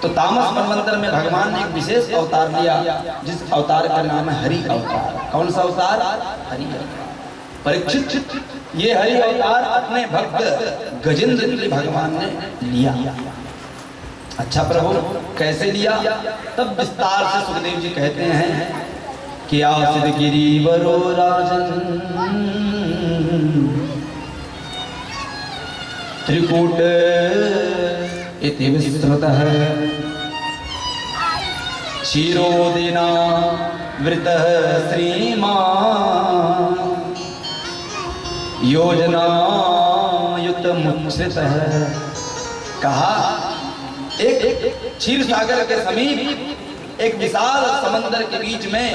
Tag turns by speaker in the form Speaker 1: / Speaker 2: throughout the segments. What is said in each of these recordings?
Speaker 1: तो तामस मनवंतर में भगवान ने एक विशेष अवतार लिया, जिस अवतार का नाम है हरि अवतार। कौन सा अवतार? हरि अवतार। परीक्षित, ये हरि अवतार अपने भक्त गजेंद्र के लिए भगवान ने लिया। अच्छा प्रभु, कैसे लिया? तब विस्तार से सुखदेव जी कहते हैं कि आसिद गिरिवरो राजन त्रिकूट इति विस्तृतः क्षीरोदिना वृतः श्रीमान् योजनायुतमुच्छ्रितः। कहा एक क्षीर सागर के समीप एक विशाल समंदर के बीच में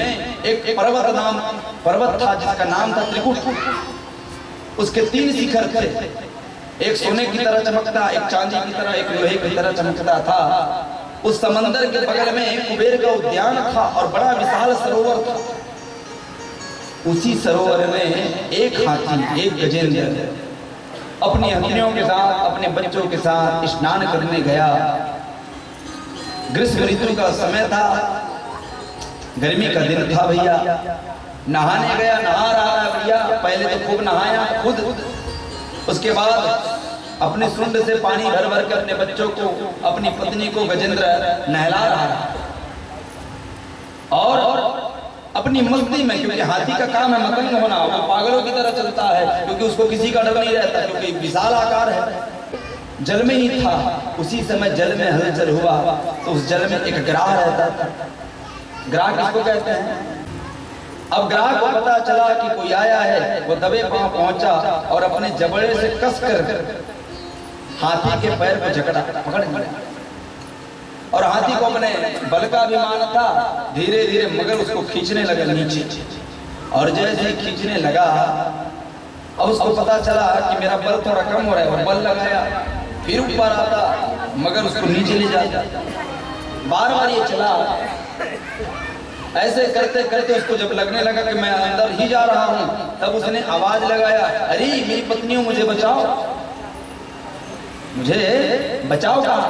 Speaker 1: एक पर्वत था जिसका नाम था त्रिकूट। उसके 3 शिखर थे, एक सोने की तरह चमकता, एक चांदी की तरह, एक लोहे की तरह चमकता था। उस समंदर के बगल में कुबेर का उद्यान था और बड़ा विशाल सरोवर था। उसी सरोवर में एक हाथी, एक गजेंद्र अपनी हथिनियों के साथ, अपने बच्चों के साथ स्नान करने गया। ग्रीष्म ऋतु का समय था, गर्मी का दिन था भैया। नहाने गया, नहा रहा है भैया। पहले तो खूब नहाया खुद, उसके बाद अपने सुंड से पानी भर भर कर अपने बच्चों को, अपनी पत्नी को गजेंद्र नहला रहा है। और अपनी मस्ती में, क्योंकि हाथी का काम है मतंग होना, वो पागलों की तरह चलता है, क्योंकि उसको किसी का डर नहीं रहता, क्योंकि विशाल आकार है। जल में ही था। उसी समय जल में हलचल हुआ तो उस जल में एक ग्राह रहता था। ग्राह किसको कहते हैं? अब ग्राह को पता चला कि कोई आया है। वो दबे पांव पहुंचा और अपने जबड़े से कसकर हाथी के पैर को जकड़ा, पकड़ लिया। और हाथी को अपने बल का अभिमान था। धीरे धीरे मगर उसको खींचने लगा नीचे, और जैसे खींचने लगा अब उसको पता चला कि मेरा बल थोड़ा कम हो रहा है, और बल लगाया, फिर ऊपर आता मगर उसको नीचे ले जाता। बार बार ये चला। ऐसे करते करते उसको जब लगने लगा कि मैं अंदर ही जा रहा हूं, तब उसने आवाज लगाया, अरे मेरी पत्नियों मुझे बचाओ, मुझे बचाओ। कहा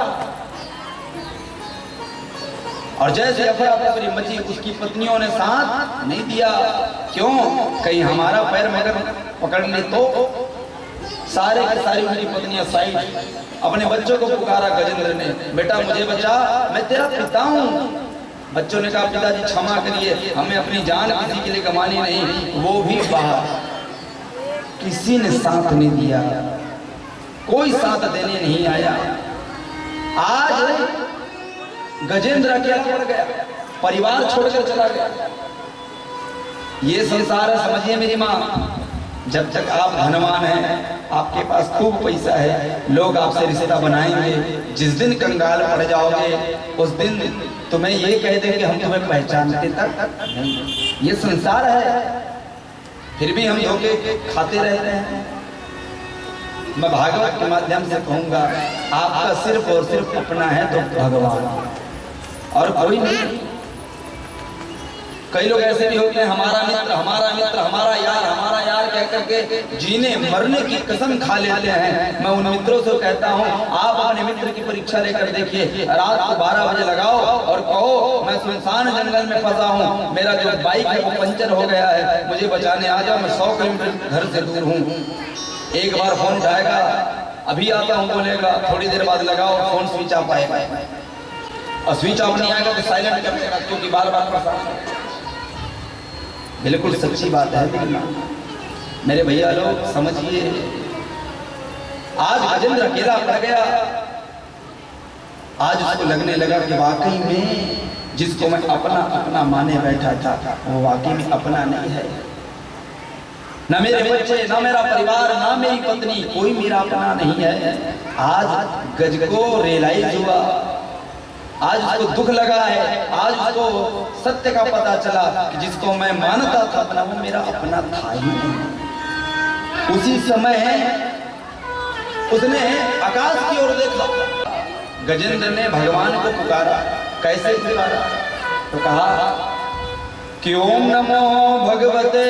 Speaker 1: और जैसे अफरा तफरी मची, उसकी पत्नियों ने साथ नहीं दिया। क्यों? कहीं हमारा पैर मगर पकड़ ले तो। सारे की सारी उनकी पत्नियां साइड। अपने बच्चों को पुकारा गजेंद्र ने, बेटा मुझे बचा, मैं तेरा पिता हूं। बच्चों ने कहा, पिताजी क्षमा करिए, हमें अपनी जान किसी के लिए कमानी नहीं। वो भी बाहर, किसी ने साथ नहीं दिया, कोई साथ देने नहीं आया। आज गजेंद्र अकेला पड़ गया, परिवार छोड़कर चला गया। ये संसार है, समझिए मेरी माँ। जब तक आप धनवान हैं, आपके पास खूब पैसा है, लोग आपसे रिश्ता बनाएंगे। जिस दिन कंगाल पड़ जाओगे, उस दिन तुम्हें ये कह देंगे हम तुम्हें पहचानते तक नहीं। ये संसार है, फिर भी हम धोखे खाते रहते हैं। मैं भागवत के माध्यम से कहूंगा, आपका सिर्फ और सिर्फ अपना है तो भगवान, और कोई नहीं। कई लोग ऐसे भी होते हैं, हमारा मित्र, हमारा मित्र, हमारा यार कह करके जीने मरने की कसम खा लेते हैं। मैं उन मित्रों से कहता हूं, आप अपने मित्र की परीक्षा लेकर देखिए। रात को 12 बजे लगाओ और कहो, मैं सुनसान जंगल में फंसा हूं, मेरा जो बाइक है वो पंचर हो गया है, मुझे बचाने आ जाओ, मैं 100 किलोमीटर घर से दूर हूँ। एक बार फोन उठाएगा, अभी आता हूँ बोलेगा, थोड़ी देर बाद लगाओ, फोन स्विच ऑफ आएगा, और स्विच ऑफ नहीं आएगा तो साइलेंट कर देगा, क्योंकि बार बार परेशान। बिल्कुल सच्ची बात है मेरे भैया लोग, समझिए। आज गजेंद्र अकेला पड़ गया। आज उसको लगने लगा कि वाकई में जिसको मैं अपना अपना माने बैठा था, वो वाकई में अपना नहीं है। ना मेरे बच्चे, ना मेरा परिवार, ना मेरी पत्नी, कोई मेरा अपना नहीं है। आज गज को रियलाइज हुआ, आज उसको दुख लगा है, आज उसको सत्य का पता चला कि जिसको मैं मानता था अपना, वो मेरा अपना था ही नहीं। उसी समय उसने आकाश की ओर देखा। गजेंद्र ने भगवान को पुकारा। कैसे पुकारा? तो कहा कि ओम नमो भगवते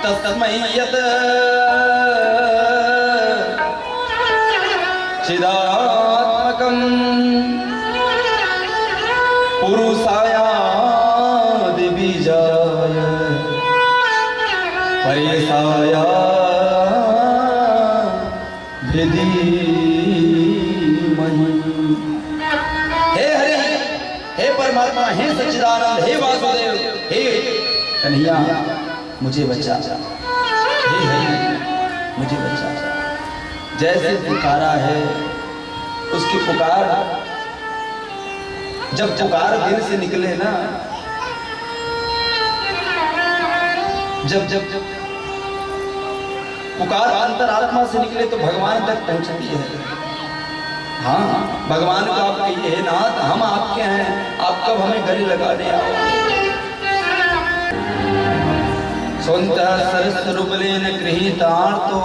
Speaker 1: तस्मै यत् चिदात्मकम् हे हरे, हे परमात्मा, हे सच्चिदानंद, हे वासुदेव, हे कन्हैया मुझे बचा, हे हरि मुझे बचा। जैसे पुकारा है उसकी पुकार, जब पुकार दिल से निकले ना, जब पुकार अंतरात्मा से निकले तो भगवान तक पहुंचती है। हाँ, भगवान को आप कहिए, हे नाथ हम आपके हैं, आप कब हमें गले लगाने आओ। स्वन्तः सरस्वरूपलेन गृहीतार्तो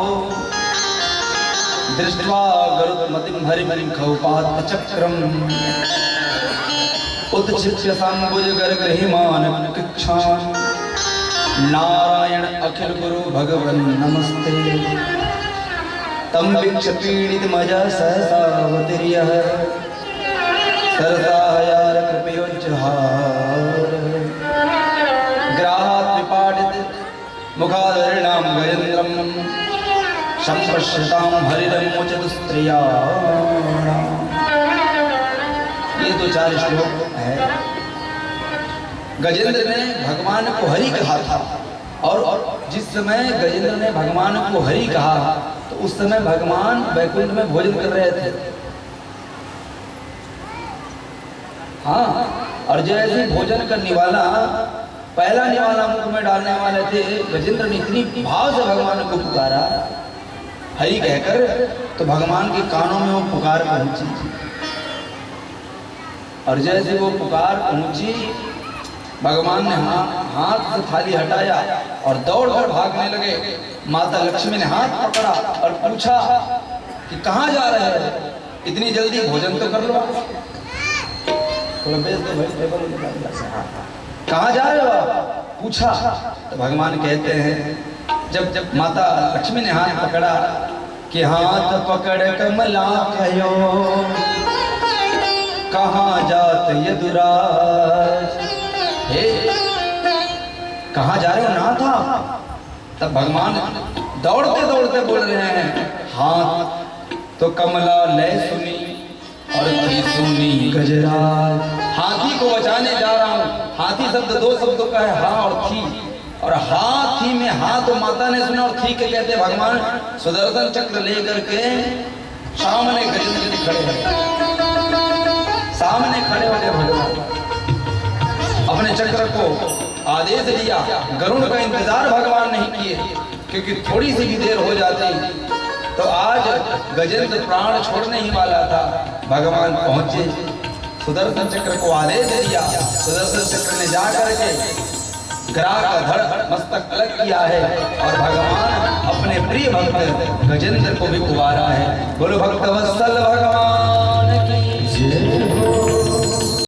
Speaker 1: दृष्ट्वा गरुत्मतिं हरिमरिं खौपात्तचक्रम् उत्क्षिप्य सांबुजगर्गहिमान किक्षान् नारायण अखिल गुरु भगवन् नमस्ते तम वीक्ष्य पीडितमजा सहसावतीर्यः सरसायार कृपयोज्जहार ग्राहात् विपाटित मुखादरिणां गजेन्द्रं संपश्यतां हरिरमोचतु स्त्रिया। ये तो 4 श्लोक है। गजेंद्र ने भगवान को हरि कहा था, और जिस समय गजेंद्र ने भगवान को हरि कहा तो उस समय भगवान वैकुंठ में भोजन कर रहे थे। हाँ, और जैसे भोजन का निवाला, पहला निवाला मुख में डालने वाले थे, गजेंद्र ने इतनी भाव से भगवान को पुकारा हरि कहकर, तो भगवान के कानों में वो पुकार पहुंची। और जैसे वो पुकार पहुंची, भगवान ने हाथ से थाली हटाया और दौड़कर भागने लगे। माता लक्ष्मी ने हाथ पकड़ा और पूछा कि कहाँ जा रहे हैं, इतनी जल्दी भोजन तो कर लो, कहाँ जा रहे हो आप, पूछा। तो भगवान कहते हैं, जब माता लक्ष्मी ने हाथ पकड़ा कि हाथ पकड़ कमला कहो कहाँ जात यदुराज, हे कहाँ जा रहे हो नाथ आप। तब भगवान दौड़ते दौड़ते बोल रहे हैं, हाथ तो कमला ले सुनी और थी सुनी गजराज। हाथी को बचाने जा रहा हूँ। हाथी शब्द 2 शब्दों का है, हा और थी, और हाथी में हा तो माता ने सुना और थी के कहते भगवान सुदर्शन चक्र लेकर के सामने गजेंद्र जी खड़े हैं, सामने खड़े हो गए भगवान। अपने चक्र को आदेश दिया, गरुड़ का इंतजार भगवान नहीं किए, क्योंकि थोड़ी सी भी देर हो जाती तो आज गजेंद्र प्राण छोड़ने ही वाला था। भगवान पहुंचे, सुदर्शन चक्र को आदेश दिया। सुदर्शन चक्र ने जा करके ग्राह का धड़ मस्तक अलग किया है, और भगवान अपने प्रिय भक्त गजेंद्र को भी पुकारा है। बोलो भक्त वत्सल भगवान